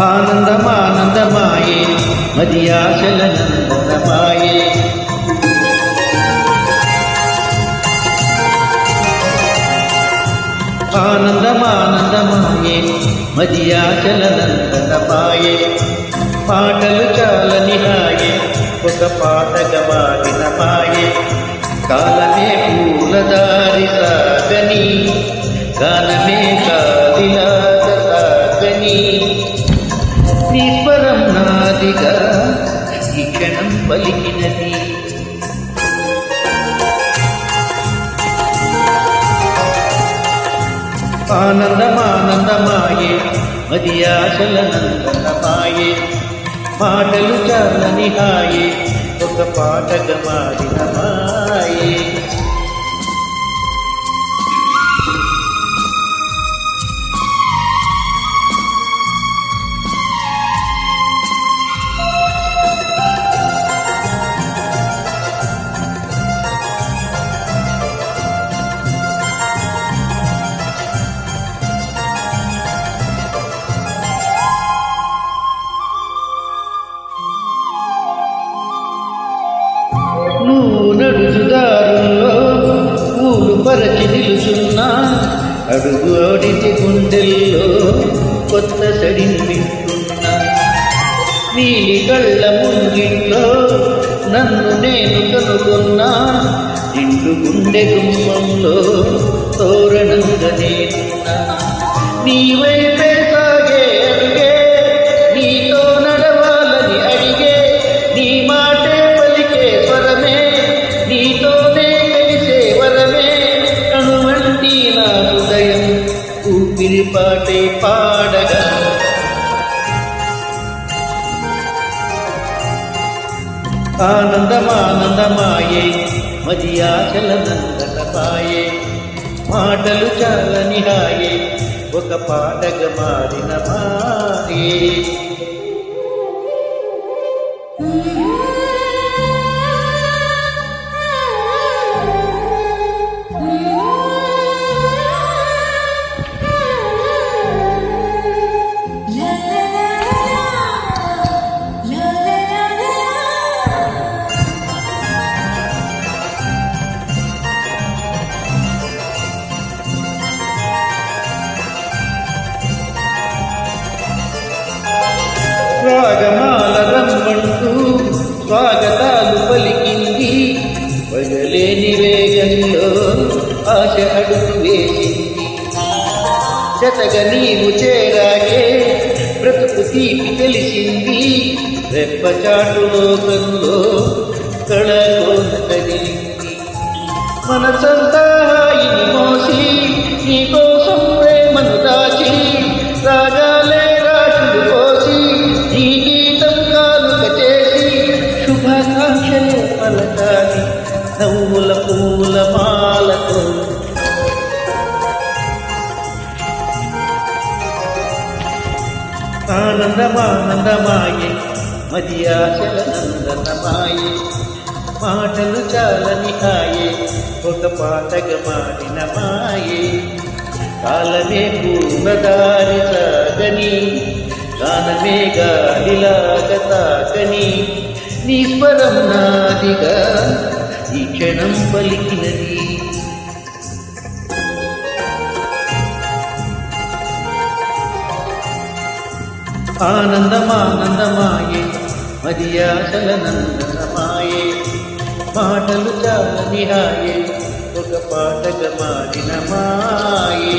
ఆనందమానందమాయే మది ఆశల నందనమాయే ఆనందమానందమాయే మది ఆశల నందనమాయే పాటలు చాలని హాయే ఒక పాటగా మారిన మాయే కాలమే పూలదారి సాగని గానమే కాలిలాగ సాగని నీ స్వరం నాదిగా ఈ క్షణం పలికినది ఆనందమానందమాయే మది ఆశల నందనమాయే పాటలు చాలని హాయే ఒక పాటగా మారిన మాయే నువ్వు నడుచుదారుల్లో పూలు పరచి నిలుచున్నా అడుగు ఆడితే గుండెల్లో కొత్త సడిని వింటున్నా నీలి కళ్ళ ముంగిట్లో నన్ను నేను కనుగొన్నా నిండు గుండె గుమ్మంలో తోరణంగా నేనున్నా నీ వైపే సాగే అడిగే నీతో నడవాలని అడిగే నీ మాటే పలికే స్వరమే నీతోనే కలిసే వరమే కనువంటి నా హృదయం ఊపిరి పాటే పాడగా ఆనందమానందమాయే మది ఆశల నందనమాయే మాటలు చాలని హాయే ఒక పాటగా మారిన మాయే రాగమాల రమ్మంటూ స్వాగతాలు పలికింది పగలేని వేగంలో ఆశ అడుగు వేసింది జతగా నీవు చేరాకే బ్రతుకు తీపి తెలిసింది రెప్పచాటు లోకంలో కళలోన తగిలింది మనసంతా హాయిని మోసి నీకోసం ప్రేమను దాచి రాగాలే రాశులు పోసి ఈ గీతం కానుక చేసి శుభాకాంక్షలు పలకాలి నవ్వుల పూల మాలతో ఆనందమానందమాయే మది ఆశల నందనమాయే మాటలు చాలని హాయే ఒక పాటగా మారిన మాయే కాలమే పూర్ణదారి సాగని గానమే గాలిలాగ తాకని నీ స్వరం నాదిగా ఈ క్షణం పలికినది ఆనందమానందమాయే మది ఆశల నందనమాయే మాటలు చాలని హాయే ఒక పాటగా మారిన మాయే